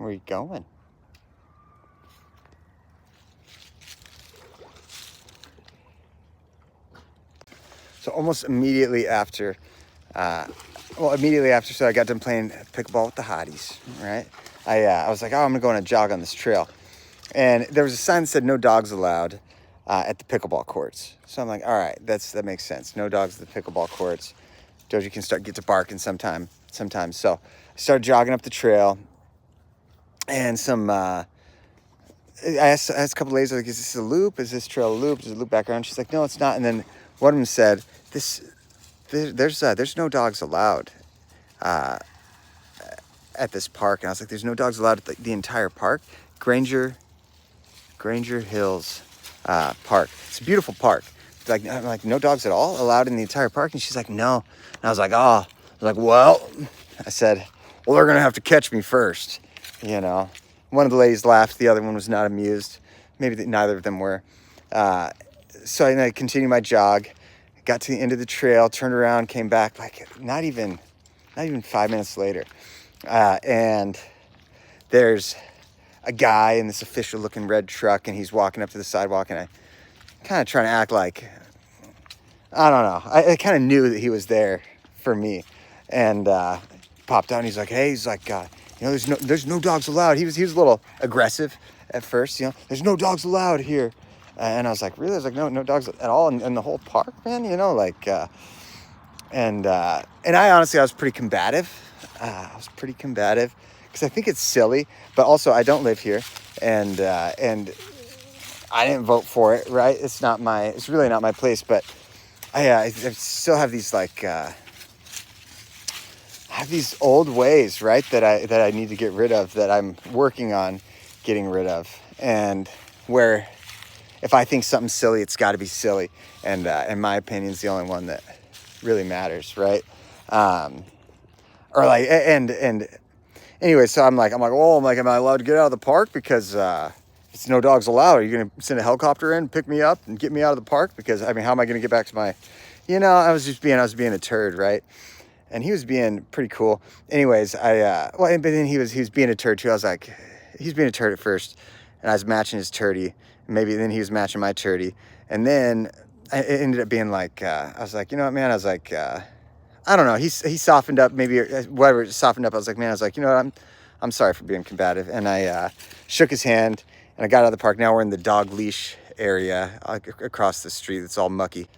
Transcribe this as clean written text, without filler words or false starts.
Where are you going? So almost immediately after, so I got done playing pickleball with the hotties, right? I was like, oh, I'm gonna go on a jog on this trail. And there was a sign that said no dogs allowed at the pickleball courts. So I'm like, all right, that makes sense. No dogs at the pickleball courts. Doji can get to barking sometimes. So I started jogging up the trail, and I asked a couple ladies, like, is this a loop? Is this trail a loop? Does it loop back around? She's like, no, it's not. And then one of them said, there's no dogs allowed at this park. And I was like, there's no dogs allowed at the entire park? Granger Hills Park. It's a beautiful park. I'm like, no dogs at all allowed in the entire park? And she's like, no. And I was like, oh. I was like, well, I said, well, they're going to have to catch me first, you know. One of the ladies laughed. The other one was not amused. Maybe neither of them were. So I continued my jog, got to the end of the trail, turned around, came back, like not even 5 minutes later. And there's a guy in this official looking red truck, and he's walking up to the sidewalk, and I kind of trying to act like, I don't know. I kind of knew that he was there for me, and popped out, and he's like, hey, there's no dogs allowed. He was a little aggressive at first, there's no dogs allowed here. And I was like, really? I was like, no dogs at all in the whole park, man, and I honestly, I was pretty combative. Because I think it's silly, but also I don't live here, and I didn't vote for it, right? It's really not my place, but I still have these these old ways, right? That I need to get rid of, that I'm working on getting rid of, and where if I think something's silly, it's got to be silly, and in my opinion, is the only one that really matters, right? Anyway, so I'm like, am I allowed to get out of the park because it's no dogs allowed? Are you going to send a helicopter in, pick me up, and get me out of the park? Because how am I going to get back to my, I was being a turd, right? And he was being pretty cool. Anyways, but then he was being a turd too. I was like, he's being a turd at first, and I was matching his turdy. Maybe then he was matching my turdy, and then it ended up being like, I was like, you know what, man? I was like, I don't know. He softened up, maybe whatever, softened up. I was like, man, you know what? I'm sorry for being combative. And I shook his hand, and I got out of the park. Now we're in the dog leash area across the street. It's all mucky.